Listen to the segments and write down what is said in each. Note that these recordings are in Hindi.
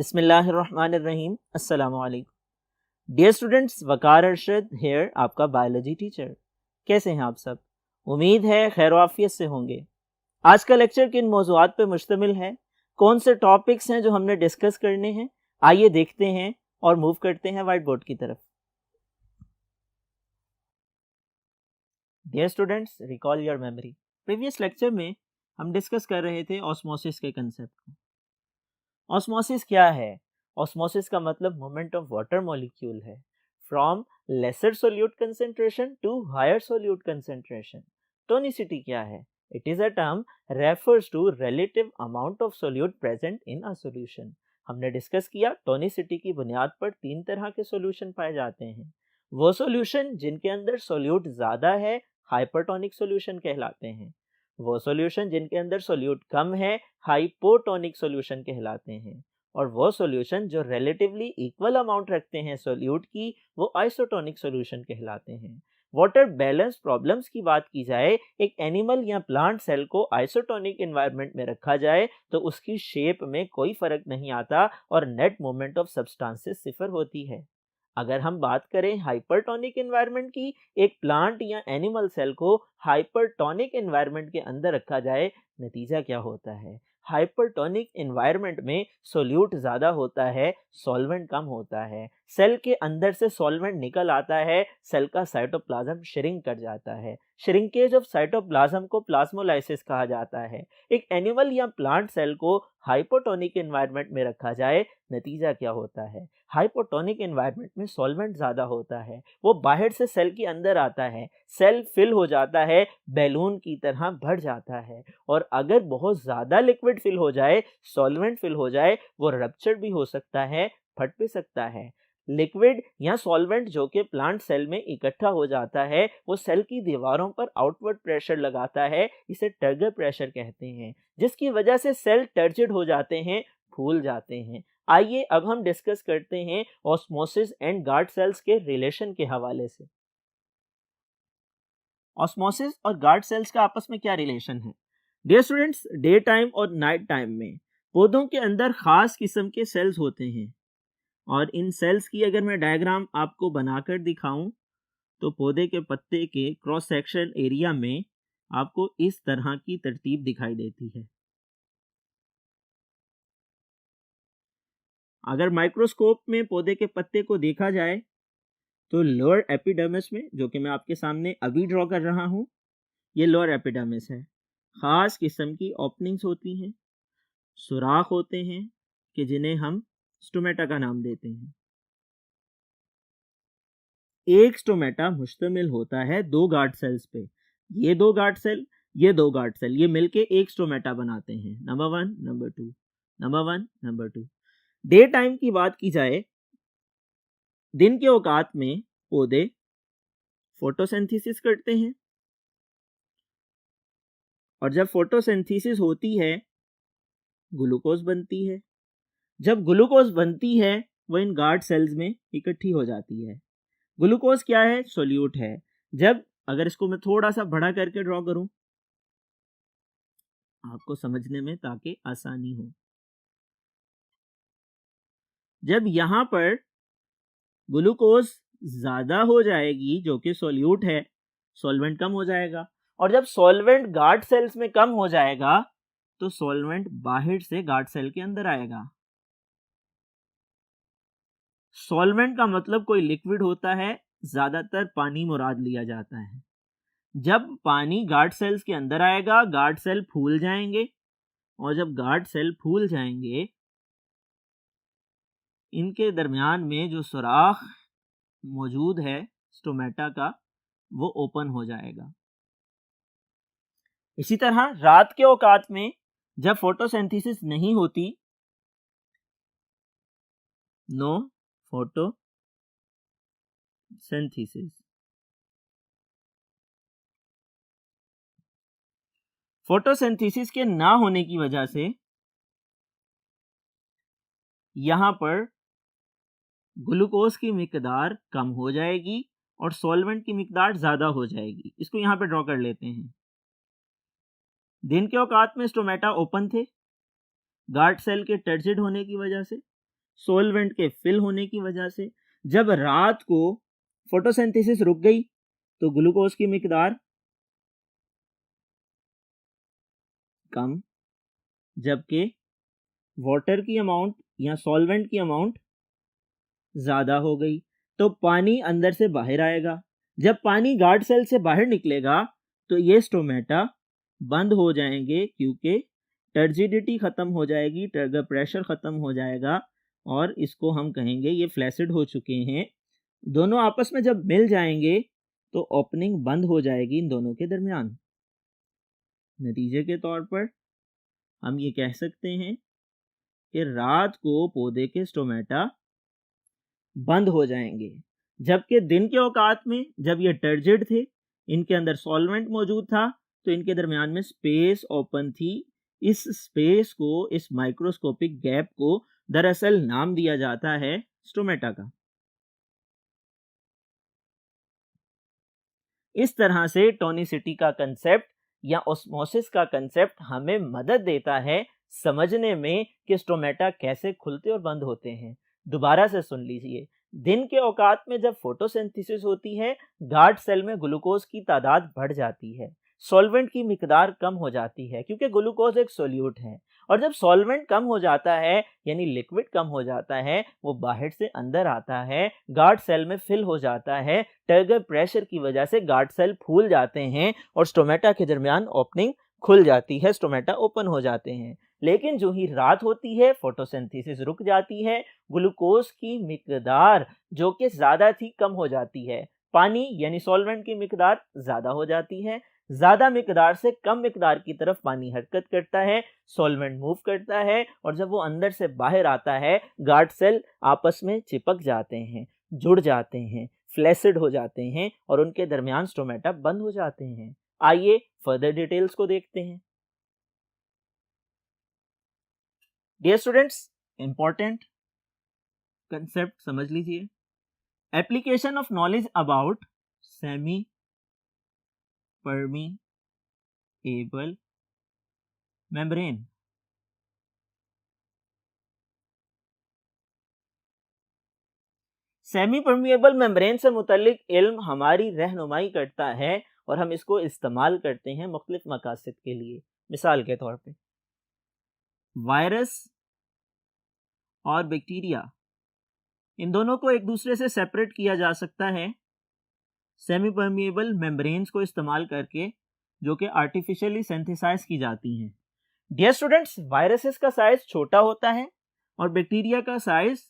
बिस्मिल्लाहिर्रहमानिर्रहीम। अस्सलामु अलैकुम डियर स्टूडेंट्स, वकार अरशद हेयर, आपका बायोलॉजी टीचर। कैसे हैं आप सब? उम्मीद है खैर आफियत से होंगे। आज का लेक्चर किन मौज़ूआत पे मुश्तमिल है, कौन से टॉपिक्स हैं जो हमने डिस्कस करने हैं, आइए देखते हैं और मूव करते हैं वाइट बोर्ड की तरफ। Dear students, recall your memory. Previous lecture में हम डिस्कस कर रहे थे ऑस्मोसिस के कंसेप्ट को। ऑस्मोसिस क्या है? ऑस्मोसिस का मतलब मूवमेंट ऑफ वाटर मॉलिक्यूल है from lesser solute concentration to higher solute concentration. Tonicity क्या है? It is a term refers to relative amount of solute present in a solution. हमने डिस्कस किया टोनिसिटी की बुनियाद पर तीन तरह के सॉल्यूशन पाए जाते हैं। वो सॉल्यूशन जिनके अंदर सोल्यूट ज़्यादा है हाइपरटोनिक सॉल्यूशन कहलाते हैं। वो सॉल्यूशन जिनके अंदर सोल्यूट कम है हाइपोटोनिक सॉल्यूशन कहलाते हैं। और वो सॉल्यूशन जो रिलेटिवली इक्वल अमाउंट रखते हैं सोल्यूट की, वो आइसोटोनिक सॉल्यूशन कहलाते हैं। वाटर बैलेंस प्रॉब्लम्स की बात की जाए, एक एनिमल या प्लांट सेल को आइसोटोनिक एनवायरनमेंट में रखा जाए तो उसकी शेप में कोई फर्क नहीं आता और नेट मूवमेंट ऑफ सब्सटेंसेस सिफर होती है। अगर हम बात करें हाइपरटोनिक एनवायरनमेंट की, एक प्लांट या एनिमल सेल को हाइपरटोनिक एनवायरनमेंट के अंदर रखा जाए, नतीजा क्या होता है? हाइपरटोनिक एनवायरनमेंट में सोल्यूट ज़्यादा होता है, सॉल्वेंट कम होता है। सेल के अंदर से सॉल्वेंट निकल आता है, सेल का साइटोप्लाज्म श्रिंक कर जाता है। श्रिंकेज ऑफ साइटोप्लाज्म को प्लाज्मोलाइसिस कहा जाता है। एक एनिमल या प्लांट सेल को हाइपोटोनिक एनवायरनमेंट में रखा जाए, नतीजा क्या होता है? हाइपोटोनिक एनवायरनमेंट में सॉल्वेंट ज़्यादा होता है, वो बाहर से सेल के अंदर आता है, सेल फिल हो जाता है, बैलून की तरह भर जाता है। और अगर बहुत ज़्यादा लिक्विड फिल हो जाए, सॉल्वेंट फिल हो जाए, वो रप्चर भी हो सकता है, फट भी सकता है। लिक्विड या सॉल्वेंट जो कि प्लांट सेल में इकट्ठा हो जाता है, वो सेल की दीवारों पर आउटवर्ड प्रेशर लगाता है, इसे टर्गर प्रेशर कहते हैं, जिसकी वजह से सेल टर्जिड हो जाते हैं, फूल जाते हैं। आइए अब हम डिस्कस करते हैं ऑस्मोसिस एंड गार्ड सेल्स के रिलेशन के हवाले से। ऑस्मोसिस और गार्ड सेल्स का आपस में क्या रिलेशन है? डियर स्टूडेंट्स, डे टाइम और नाइट टाइम में पौधों के अंदर खास किस्म के सेल्स होते हैं और इन सेल्स की अगर मैं डायग्राम आपको बनाकर दिखाऊं तो पौधे के पत्ते के क्रॉस सेक्शन एरिया में आपको इस तरह की तरतीब दिखाई देती है। अगर माइक्रोस्कोप में पौधे के पत्ते को देखा जाए तो लोअर एपिडर्मिस में, जो कि मैं आपके सामने अभी ड्रॉ कर रहा हूं, ये लोअर एपिडर्मिस है। खास किस्म की ओपनिंग्स होती हैं, सुराख होते हैं कि जिन्हें हम स्टोमेटा का नाम देते हैं। एक स्टोमेटा मुश्तमिल होता है दो गार्ड सेल्स पे। ये दो गार्ड सेल, ये दो गार्ड सेल, ये मिलके एक स्टोमेटा बनाते हैं। Number 1, number 2, number 1, number 2। Day time की बात की जाए, दिन के औकात में पौधे फोटोसिंथेसिस करते हैं और जब फोटोसिंथेसिस होती है ग्लूकोज बनती है। जब ग्लूकोज बनती है वो इन गार्ड सेल्स में इकट्ठी हो जाती है। ग्लूकोज क्या है? सोल्यूट है। जब अगर इसको मैं थोड़ा सा बड़ा करके ड्रॉ करूं आपको समझने में ताकि आसानी हो, जब यहां पर ग्लूकोज ज्यादा हो जाएगी जो कि सोल्यूट है, सॉल्वेंट कम हो जाएगा। और जब सॉल्वेंट गार्ड सेल्स में कम हो जाएगा तो सॉल्वेंट बाहर से गार्ड सेल के अंदर आएगा। सॉल्वेंट का मतलब कोई लिक्विड होता है, ज्यादातर पानी मुराद लिया जाता है। जब पानी गार्ड सेल्स के अंदर आएगा, गार्ड सेल फूल जाएंगे और जब गार्ड सेल फूल जाएंगे, इनके दरमियान में जो सुराख मौजूद है स्टोमेटा का, वो ओपन हो जाएगा। इसी तरह रात के औकात में जब फोटोसिंथेसिस नहीं होती, नो फोटोसिंथेसिस, फोटोसिंथेसिस के ना होने की वजह से यहां पर ग्लूकोज की मिकदार कम हो जाएगी और सॉल्वेंट की मिकदार ज़्यादा हो जाएगी। इसको यहाँ पे ड्रॉ कर लेते हैं। दिन के औकात में स्टोमेटा ओपन थे गार्ड सेल के टर्जिड होने की वजह से। सोलवेंट के फिल होने की वजह से। जब रात को फोटोसिंथेसिस रुक गई तो ग्लूकोज की मिकदार कम, जबकि वाटर की अमाउंट या सॉल्वेंट की अमाउंट ज़्यादा हो गई। तो पानी अंदर से बाहर आएगा। जब पानी गार्ड सेल से बाहर निकलेगा तो ये स्टोमेटा बंद हो जाएंगे, क्योंकि टर्जिडिटी ख़त्म हो जाएगी, टर्गर प्रेशर ख़त्म हो जाएगा और इसको हम कहेंगे ये फ्लैसिड हो चुके हैं। दोनों आपस में जब मिल जाएंगे तो ओपनिंग बंद हो जाएगी इन दोनों के दरमियान। नतीजे के तौर पर हम ये कह सकते हैं कि रात को पौधे के स्टोमेटा बंद हो जाएंगे, जबकि दिन के औकात में जब ये टर्जिड थे, इनके अंदर सॉल्वेंट मौजूद था, तो इनके दरमियान में स्पेस ओपन थी। इस स्पेस को, इस माइक्रोस्कोपिक गैप को दरअसल नाम दिया जाता है स्टोमेटा का। इस तरह से टोनिसिटी का कंसेप्ट या ऑस्मोसिस का कंसेप्ट हमें मदद देता है समझने में कि स्टोमेटा कैसे खुलते और बंद होते हैं। दोबारा से सुन लीजिए, दिन के औकात में जब फोटोसिंथेसिस होती है, गार्ड सेल में ग्लूकोज की तादाद बढ़ जाती है, सॉल्वेंट की मिकदार कम हो जाती है, क्योंकि ग्लूकोज एक सोल्यूट है। और जब सॉल्वेंट कम हो जाता है यानी लिक्विड कम हो जाता है, वो बाहर से अंदर आता है, गार्ड सेल में फिल हो जाता है, टर्गर प्रेशर की वजह से गार्ड सेल फूल जाते हैं और स्टोमेटा के दरमियान ओपनिंग खुल जाती है, स्टोमेटा ओपन हो जाते हैं। लेकिन जो ही रात होती है, फोटोसिंथेसिस रुक जाती है, ग्लूकोज की मिकदार जो कि ज्यादा थी कम हो जाती है, पानी यानी सॉल्वेंट की मिकदार ज्यादा हो जाती है। ज्यादा मिकदार से कम मिकदार की तरफ पानी हरकत करता है, सॉल्वेंट मूव करता है, और जब वो अंदर से बाहर आता है, गार्ड सेल आपस में चिपक जाते हैं, जुड़ जाते हैं, फ्लैसिड हो जाते हैं और उनके दरमियान स्टोमेटा बंद हो जाते हैं। आइए फर्दर डिटेल्स को देखते हैं। डियर स्टूडेंट्स, इंपॉर्टेंट कंसेप्ट समझ लीजिए। Application of knowledge about semi permeable membrane. Semi permeable membrane से मुतल्लिक इल्म हमारी रहनुमाई करता है और हम इसको इस्तेमाल करते हैं मुख्तलिफ मकासद के लिए। मिसाल के तौर पे वायरस और बैक्टीरिया, इन दोनों को एक दूसरे से सेपरेट किया जा सकता है सेमी परमिएबल मेम्ब्रेन्स को इस्तेमाल करके, जो कि आर्टिफिशियली सिंथेसाइज की जाती हैं। डियर स्टूडेंट्स, वायरसेस का साइज छोटा होता है और बैक्टीरिया का साइज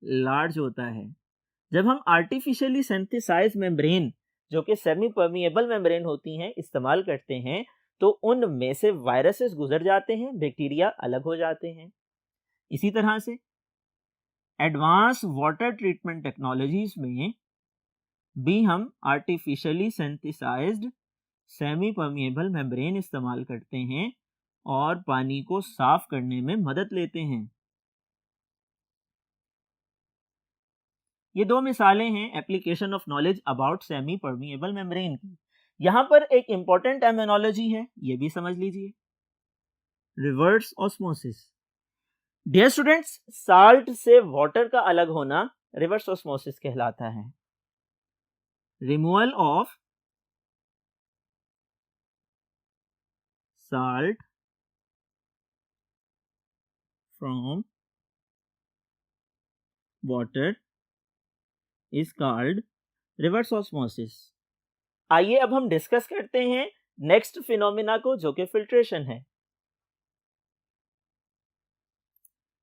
लार्ज होता है। जब हम आर्टिफिशियली सिंथेसाइज मेम्ब्रेन, जो कि सेमी परमिएबल मेम्ब्रेन होती हैं, इस्तेमाल करते हैं, तो उनमें से वायरसेस गुजर जाते हैं, बैक्टीरिया अलग हो जाते हैं। इसी तरह से एडवांस वाटर ट्रीटमेंट टेक्नोलॉजीज में भी हम artificially synthesized semi permeable membrane इस्तेमाल करते हैं और पानी को साफ करने में मदद लेते हैं। ये दो मिसालें हैं application of knowledge about semi permeable membrane की। यहां पर एक इंपॉर्टेंट टर्मिनोलॉजी है, ये भी समझ लीजिए, reverse osmosis. Dear students, salt से वाटर का अलग होना रिवर्स ऑस्मोसिस कहलाता है। Removal of salt from water is called reverse osmosis। आइए अब हम डिस्कस करते हैं नेक्स्ट फिनोमिना को, जो कि फिल्ट्रेशन है।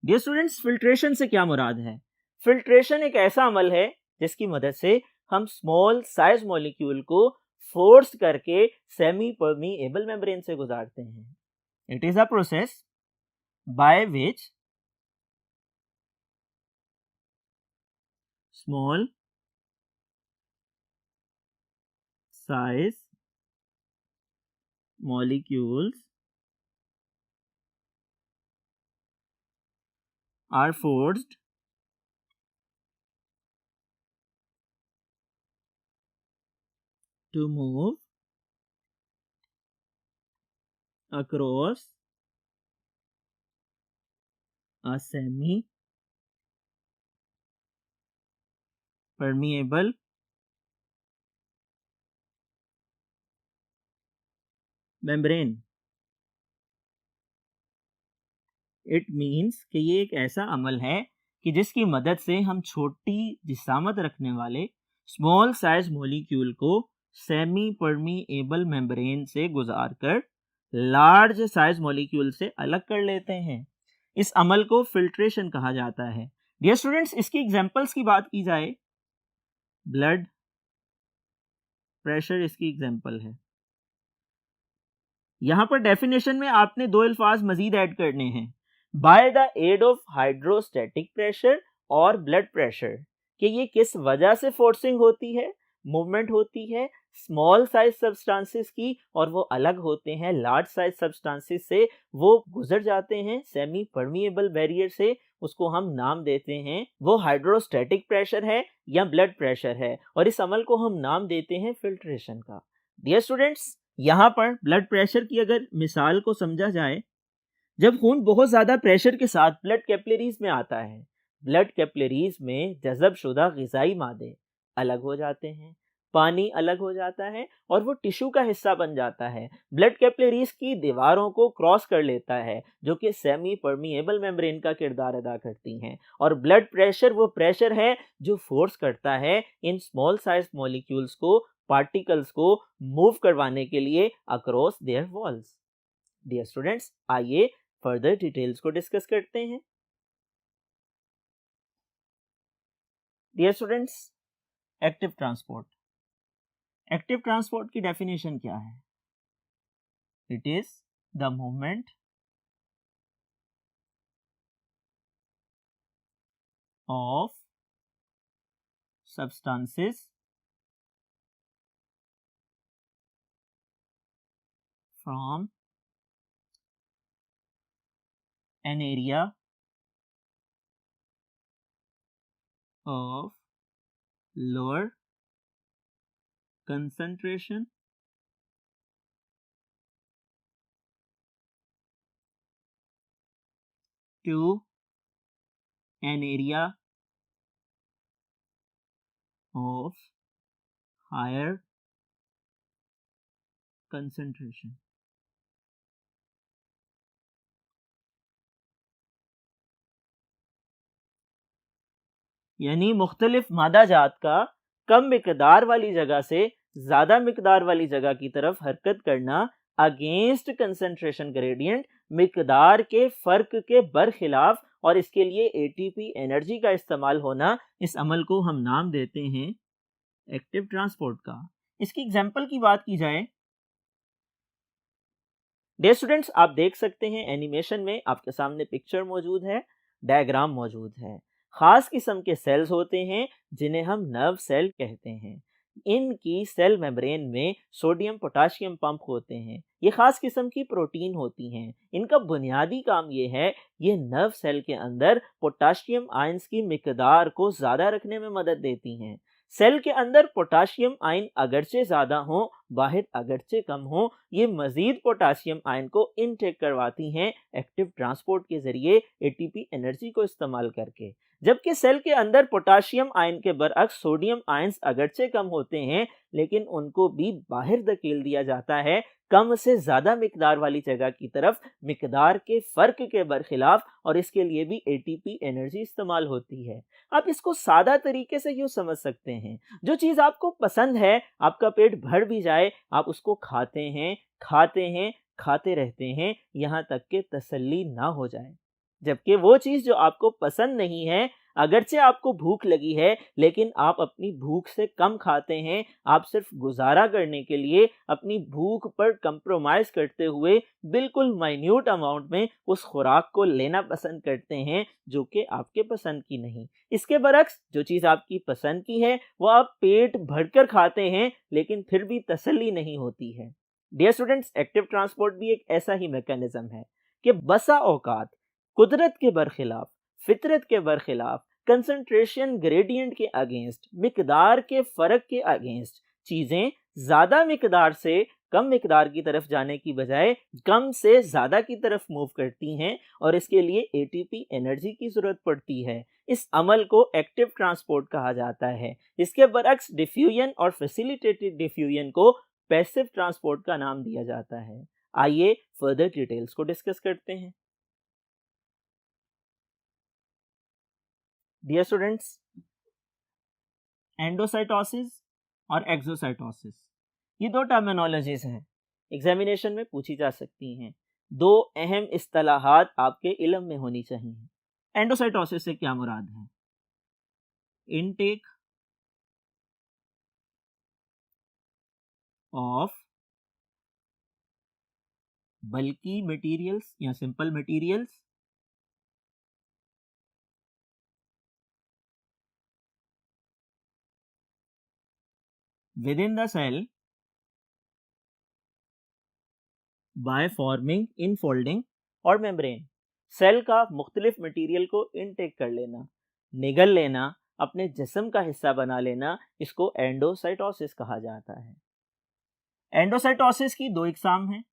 डियर स्टूडेंट्स, फिल्ट्रेशन से क्या मुराद है? फिल्ट्रेशन एक ऐसा अमल है जिसकी मदद से हम स्मॉल साइज मॉलिक्यूल को फोर्स करके सेमी परमिएबल मेम्ब्रेन से गुजारते हैं। It is a process by which small size molecules are forced to move across a semi permeable membrane। It means कि ये एक ऐसा अमल है कि जिसकी मदद से हम छोटी जिसामत रखने वाले स्मॉल साइज मॉलिक्यूल को सेमी परमीएबल मेम्ब्रेन से गुजार कर लार्ज साइज मॉलिक्यूल से अलग कर लेते हैं। इस अमल को फिल्ट्रेशन कहा जाता है। डियर स्टूडेंट्स, इसकी एग्जांपल्स की बात की जाए, ब्लड प्रेशर इसकी एग्जांपल है। यहां पर डेफिनेशन में आपने दो अल्फाज मजीद ऐड करने हैं, by the aid of hydrostatic pressure और ब्लड प्रेशर, कि ये किस वजह से फोर्सिंग होती है, मूवमेंट होती है स्मॉल साइज सब्सटेंसेस की, और वो अलग होते हैं लार्ज साइज सब्सटेंसेस से, वो गुजर जाते हैं सेमी परमीएबल बैरियर से, उसको हम नाम देते हैं, वो हाइड्रोस्टैटिक प्रेशर है या ब्लड प्रेशर है, और इस अमल को हम नाम देते हैं फिल्ट्रेशन का। डियर स्टूडेंट्स, यहाँ पर ब्लड प्रेशर की अगर मिसाल को समझा जाए, जब खून बहुत ज़्यादा प्रेशर के साथ ब्लड कैपिलरीज में आता है, ब्लड कैपिलरीज में जज़ब शुदा ग़िज़ाई मादे अलग हो जाते हैं, पानी अलग हो जाता है और वो टिश्यू का हिस्सा बन जाता है, ब्लड कैपिलरीज की दीवारों को क्रॉस कर लेता है, जो कि सेमी परमीएबल मेम्ब्रेन का किरदार अदा करती हैं। और ब्लड प्रेशर वो प्रेशर है जो फोर्स करता है इन स्मॉल साइज मॉलिक्यूल्स को, पार्टिकल्स को मूव करवाने के लिए across their walls. Dear students, आइए फर्दर डिटेल्स को डिस्कस करते हैं। Dear students, active transport. Active transport की डेफिनेशन क्या है? It is the movement of substances from an area of lower concentration to an area of higher concentration। यानी मुख्तलिफ मादा जात का कम मिकदार वाली जगह से ज़्यादा मिकदार वाली जगह की तरफ हरकत करना अगेंस्ट कंसंट्रेशन ग्रेडियंट, मिकदार के फ़र्क के बरखिलाफ, और इसके लिए एटीपी एनर्जी का इस्तेमाल होना, इस अमल को हम नाम देते हैं एक्टिव ट्रांसपोर्ट का। इसकी एग्जांपल की बात की जाए, डियर स्टूडेंट्स, आप देख सकते हैं एनिमेशन में आपके सामने पिक्चर मौजूद है, डायग्राम मौजूद है। खास किस्म के सेल्स होते हैं जिन्हें हम नर्व सेल कहते हैं। इनकी सेल मेम्ब्रेन में सोडियम पोटाशियम पंप होते हैं। ये खास किस्म की प्रोटीन होती हैं। इनका बुनियादी काम ये है, ये नर्व सेल के अंदर पोटाशियम आयंस की मिकदार को ज़्यादा रखने में मदद देती हैं। सेल के अंदर पोटाशियम आयन अगरचे ज़्यादा हों, बाहर अगरचे कम हो, ये मजीद पोटाशियम आयन को इनटेक करवाती हैं एक्टिव ट्रांसपोर्ट के जरिए एटीपी एनर्जी को इस्तेमाल करके। जबकि सेल के अंदर पोटाशियम आयन के बरअक्स सोडियम आयंस अगरचे कम होते हैं, लेकिन उनको भी बाहर धकेल दिया जाता है कम से ज़्यादा मिकदार वाली जगह की तरफ, मिकदार के फ़र्क के बरखिलाफ, और इसके लिए भी एटीपी एनर्जी इस्तेमाल होती है। आप इसको सादा तरीके से यूँ समझ सकते हैं, जो चीज़ आपको पसंद है, आपका पेट भर भी जाए, आप उसको खाते हैं, खाते हैं, खाते रहते हैं, यहाँ तक कि तसल्ली ना हो जाए। जबकि वो चीज़ जो आपको पसंद नहीं है, अगरचे आपको भूख लगी है, लेकिन आप अपनी भूख से कम खाते हैं, आप सिर्फ गुजारा करने के लिए अपनी भूख पर कंप्रोमाइज़ करते हुए बिल्कुल माइन्यूट अमाउंट में उस खुराक को लेना पसंद करते हैं जो कि आपके पसंद की नहीं। इसके बरक्स जो चीज़ आपकी पसंद की है वो आप पेट भरकर खाते हैं, लेकिन फिर भी तसल्ली नहीं होती है। डियर स्टूडेंट्स, एक्टिव ट्रांसपोर्ट भी एक ऐसा ही मैकेनिज्म है कि बसा औकात कुदरत के बरखिलाफ, फितरत के बरखिलाफ, कंसंट्रेशन ग्रेडियंट के अगेंस्ट, मिकदार के फ़र्क के अगेंस्ट चीज़ें ज़्यादा मिकदार से कम मिकदार की तरफ जाने की बजाय कम से ज़्यादा की तरफ मूव करती हैं और इसके लिए एटीपी एनर्जी की ज़रूरत पड़ती है। इस अमल को एक्टिव ट्रांसपोर्ट कहा जाता है। इसके बरक्स डिफ्यूजन और फैसिलिटेटेड डिफ्यूजन को पैसिव ट्रांसपोर्ट का नाम दिया जाता है। आइए फर्दर डिटेल्स को डिस्कस करते हैं। डियर स्टूडेंट्स, एंडोसाइटोसिस और एक्सोसाइटोसिस, ये दो टर्मिनोलॉजीज हैं, एग्जामिनेशन में पूछी जा सकती हैं। दो अहम इस्तिलाहात आपके इल्म में होनी चाहिए। एंडोसाइटोसिस से क्या मुराद है? इनटेक ऑफ बल्की मटेरियल्स या simple materials within the cell by forming infolding और मेम्ब्रेन। सेल का मुख्तलिफ मटेरियल को इनटेक कर लेना, निगल लेना, अपने जिस्म का हिस्सा बना लेना, इसको एंडोसाइटोसिस कहा जाता है। एंडोसाइटोसिस की दो इकसाम हैं।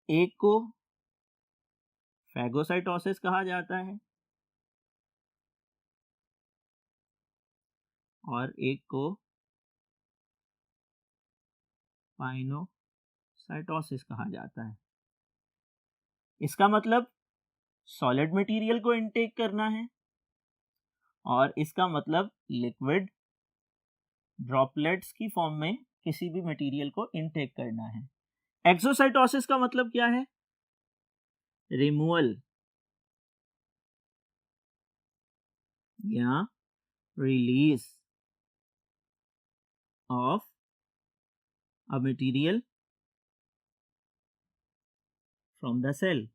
एक को फैगोसाइटोसिस कहा जाता है और एक को पाइनोसाइटोसिस कहा जाता है। इसका मतलब सॉलिड मटेरियल को इनटेक करना है और इसका मतलब लिक्विड ड्रॉपलेट्स की फॉर्म में किसी भी मटेरियल को इनटेक करना है। एक्सोसाइटोसिस का मतलब क्या है? रिमूवल या release of a material from the cell.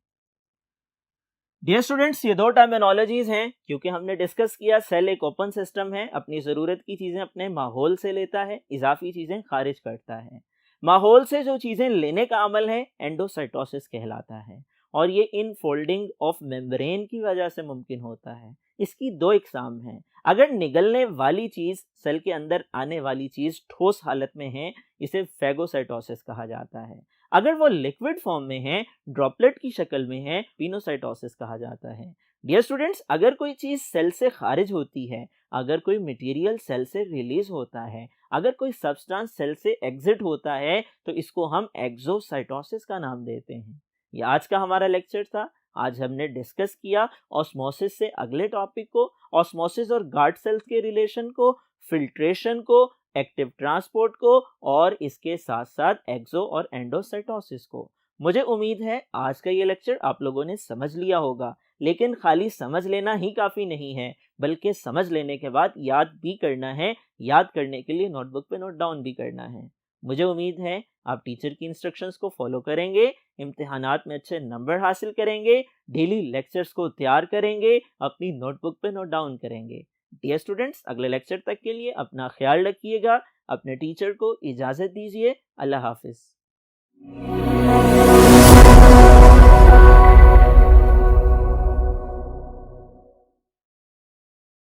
Dear students, ये दो टर्मिनोलॉजीज हैं क्योंकि हमने डिस्कस किया सेल एक ओपन सिस्टम है, अपनी ज़रूरत की चीज़ें अपने माहौल से लेता है, इजाफी चीज़ें खारिज करता है। माहौल से जो चीज़ें लेने का अमल है एंडोसाइटोसिस कहलाता है और ये इनफोल्डिंग ऑफ मेम्ब्रेन की वजह से मुमकिन होता है। इसकी दो इकसाम हैं। अगर निगलने वाली चीज़ सेल के अंदर आने वाली चीज़ ठोस हालत में है, इसे फैगोसाइटोसिस कहा जाता है। अगर वो लिक्विड फॉर्म में है, ड्रॉपलेट की शक्ल में है, पिनोसाइटोसिस कहा जाता है। डियर स्टूडेंट्स, अगर कोई चीज़ सेल से खारिज होती है, अगर कोई मटेरियल सेल से रिलीज होता है, अगर कोई सब्सटेंस सेल से एग्जिट होता है, तो इसको हम एक्सोसाइटोसिस का नाम देते हैं। ये आज का हमारा लेक्चर था। आज हमने डिस्कस किया ऑस्मोसिस से अगले टॉपिक को, ऑस्मोसिस और गार्ड सेल्स के रिलेशन को, फिल्ट्रेशन को, एक्टिव ट्रांसपोर्ट को और इसके साथ साथ एक्सो और एंडोसाइटोसिस को। मुझे उम्मीद है आज का ये लेक्चर आप लोगों ने समझ लिया होगा, लेकिन खाली समझ लेना ही काफ़ी नहीं है, बल्कि समझ लेने के बाद याद भी करना है। याद करने के लिए नोटबुक पे नोट डाउन भी करना है। मुझे उम्मीद है आप टीचर की इंस्ट्रक्शंस को फॉलो करेंगे, इम्तिहानात में अच्छे नंबर हासिल करेंगे, डेली लेक्चर्स को तैयार करेंगे, अपनी नोटबुक पे नोट डाउन करेंगे। डियर स्टूडेंट्स, अगले लेक्चर तक के लिए अपना ख्याल रखिएगा, अपने टीचर को इजाज़त दीजिए। अल्लाह हाफिज़।